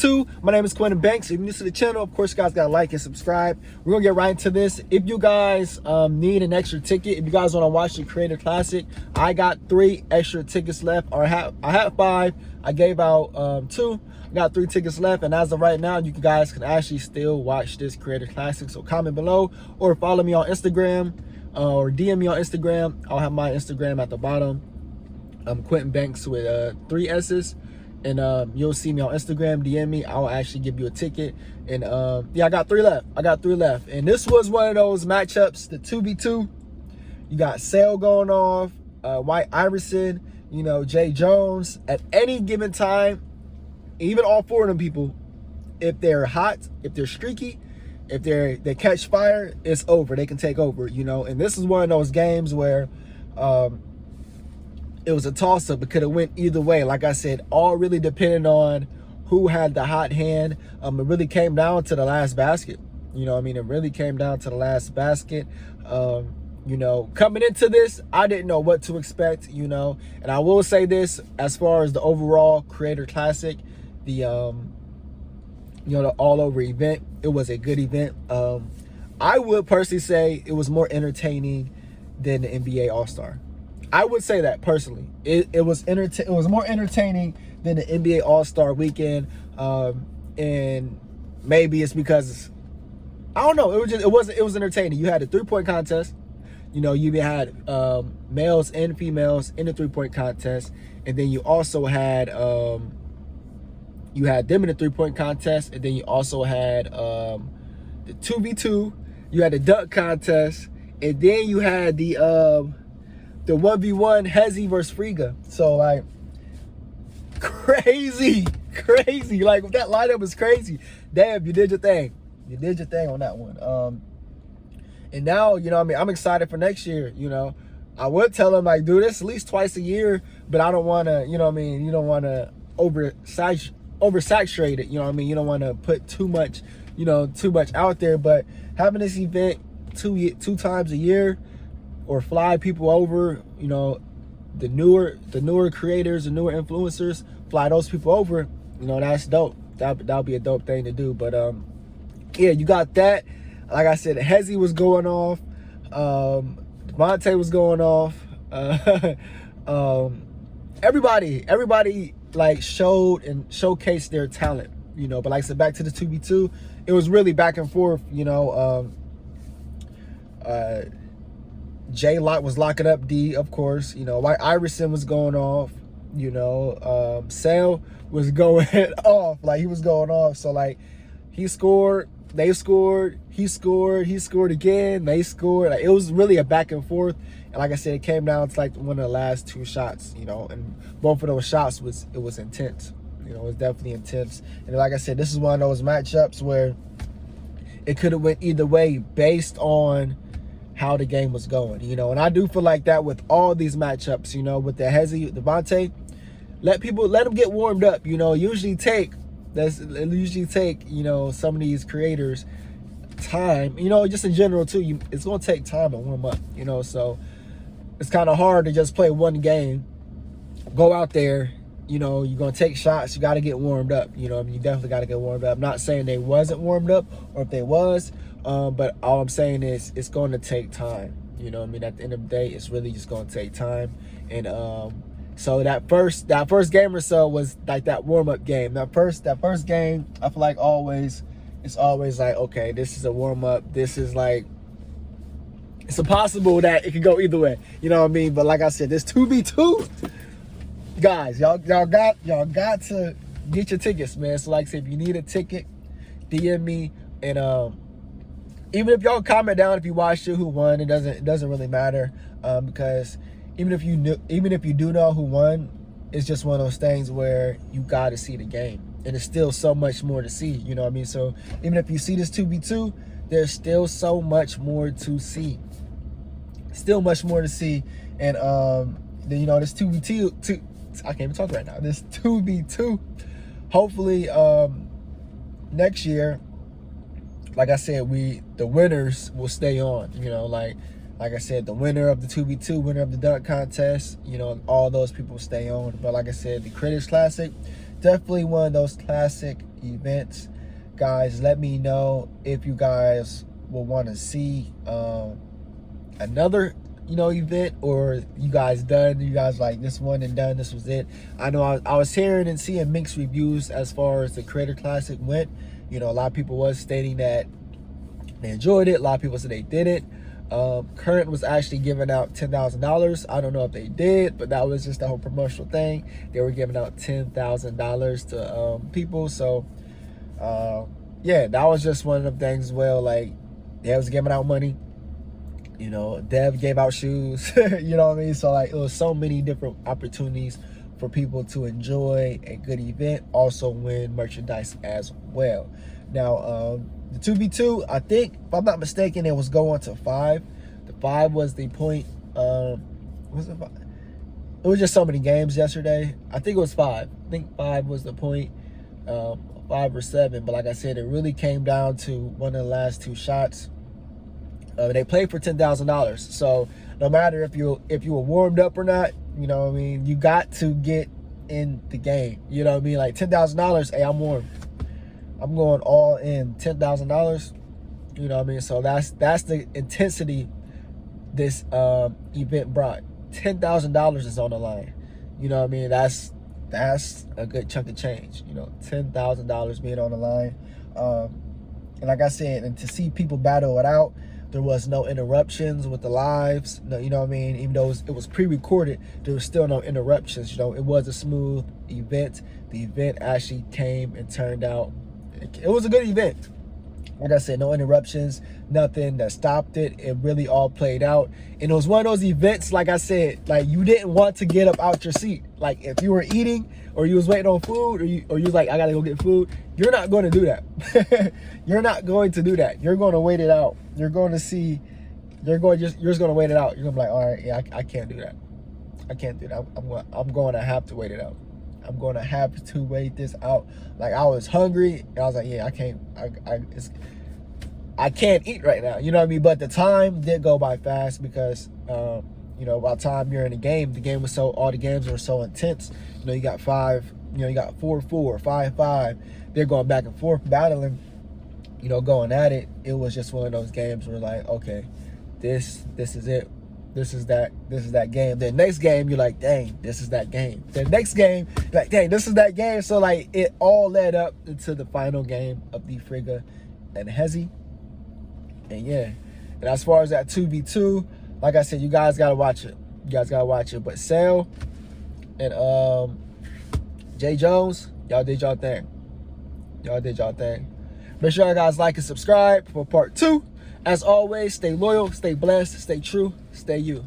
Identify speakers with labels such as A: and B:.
A: 2v2. My name is QUiNTiN Banks. If you're new to the channel, of course, you guys gotta like and subscribe. We're gonna get right into this. If you guys need an extra ticket, if you guys want to watch the Creator Classic, I got 3 extra tickets left. Or I have 5. I gave out 2. I got 3 tickets left, and as of right now, you guys can actually still watch this Creator Classic. So comment below or follow me on Instagram or DM me on Instagram. I'll have my Instagram at the bottom. QUiNTiN Banks with 3 S's. And you'll see me on Instagram, DM me. I'll actually give you a ticket. And yeah, I got 3 left. And this was one of those matchups, the 2v2. You got Sale going off, White Iverson, you know, Jay Jones. At any given time, even all 4 of them people, if they're hot, if they're streaky, if they catch fire, it's over. They can take over, you know. And this is one of those games where it was a toss-up. It could have went either way. Like I said, all really depended on who had the hot hand. It really came down to the last basket. You know what I mean? It really came down to the last basket. You know, coming into this, I didn't know what to expect, you know. And I will say this, as far as the overall Creator Classic, the, you know, the all-over event, it was a good event. I would personally say it was more entertaining than the NBA All-Star. I would say that personally. It was more entertaining than the NBA All-Star weekend, and maybe it's because I don't know. It was entertaining. You had a 3-point contest. You know, you had males and females in the 3-point contest, and then you also had them in the 3-point contest, and then you also had the 2v2. You had the dunk contest, and then you had the 1v1 Hezzy versus Friga. So like crazy. Like that lineup was crazy. Damn, you did your thing. You did your thing on that one. And now, you know what I mean, I'm excited for next year, you know. I would tell them like do this at least twice a year, but I don't want to, you know what I mean, you don't want to oversaturate it, you know what I mean? You don't want to put too much out there, but having this event two times a year, or fly people over, you know, the newer creators, the newer influencers, fly those people over, you know, that's dope. That'll be a dope thing to do. But yeah, you got that. Like I said, Hezzy was going off, Devontae was going off, everybody like showed and showcased their talent, you know. But like I said, back to the 2v2, it was really back and forth, you know. J Lot was locking up D, of course. You know, White Iverson was going off. You know, Sale was going off. Like, he was going off. So, like, he scored, they scored, he scored again, they scored. Like, it was really a back and forth. And like I said, it came down to, like, one of the last 2 shots, you know. And both of those shots was intense. You know, it was definitely intense. And like I said, this is one of those matchups where it could have went either way based on how the game was going, you know. And I do feel like that with all these matchups, you know, with the Hezzy, Devontae, let them get warmed up, you know. It usually take, you know, some of these creators time, you know, just in general too. It's gonna take time to warm up, you know. So it's kind of hard to just play one game, go out there, you know, you're gonna take shots, you got to get warmed up, you know. I mean, you definitely got to get warmed up. I'm not saying they wasn't warmed up, or if they was, but all I'm saying is it's going to take time. You know what I mean? At the end of the day, it's really just going to take time. And so that first game or so was like that warm-up game. That first game, I feel like it's always like, okay, this is a warm-up. This is like, it's impossible that it could go either way. You know what I mean? But like I said, this 2v2, guys, y'all got to get your tickets, man. So like I said, if you need a ticket, DM me. And even if y'all comment down if you watched it, who won, it doesn't really matter, because even if you do know who won, it's just one of those things where you got to see the game, and it's still so much more to see, you know what I mean? So even if you see this 2v2, there's still so much more to see, and then, you know, this 2v2, I can't even talk right now, this 2v2, hopefully next year, like I said, the winners will stay on, you know, like I said, the winner of the 2v2, winner of the dunk contest, you know, all those people stay on. But like I said, the Creators Classic, definitely one of those classic events. Guys, let me know if you guys will want to see another event, or you guys like this one and done, this was it. I know I was hearing and seeing mixed reviews as far as the Creator Classic went. A lot of people was stating that they enjoyed it. A lot of people said they didn't. Current was actually giving out $10,000. I don't know if they did, but that was just the whole promotional thing. They were giving out $10,000 to people. So yeah, that was just one of the things. Well, like, they was giving out money. Dev gave out shoes. You know what I mean? So like, it was so many different opportunities for people to enjoy a good event, also win merchandise as well. Now, the 2v2, I think, if I'm not mistaken, it was going to 5. The 5 was the point. Was it 5? It was just so many games yesterday. I think it was 5. I think 5 was the point. 5 or 7. But like I said, it really came down to one of the last 2 shots. They played for $10,000. So no matter if you were warmed up or not, you know what I mean, you got to get in the game. You know what I mean? Like $10,000, hey, I'm warm. I'm going all in. $10,000. You know what I mean? So that's the intensity this event brought. $10,000 is on the line. You know what I mean? That's a good chunk of change. $10,000 being on the line. And like I said, and to see people battle it out, there was no interruptions with the lives. No, you know what I mean? Even though it was pre-recorded, there was still no interruptions. It was a smooth event. The event actually came and turned out. It was a good event. Like I said, no interruptions, nothing that stopped it. It really all played out. And it was one of those events, like I said, like, you didn't want to get up out your seat. Like, if you were eating, or you was waiting on food, or you was like, I gotta go get food, you're not going to do that. You're not going to do that. You're going to wait it out. You're going to see, you're just going to wait it out. You're going to be like, all right, yeah, I can't do that. I can't do that. I'm going to have to wait it out. I'm going to have to wait this out. Like, I was hungry, and I was like, yeah, I can't eat right now. You know what I mean? But the time did go by fast because, by the time you're in the game was all the games were so intense. You got 5, you got 4-4, 5-5. They're going back and forth, battling, going at it. It was just one of those games where, like, okay, this is it. This is that game. The next game, you're like, dang, this is that game. The next game, like, dang, this is that game. So, like, it all led up into the final game of the Frigga and Hezi. And yeah, and as far as that 2v2, like I said, you guys gotta watch it. But Sale and Jay Jones, y'all did y'all thing. Make sure you guys like and subscribe for part 2. As always, stay loyal, stay blessed, stay true, stay you.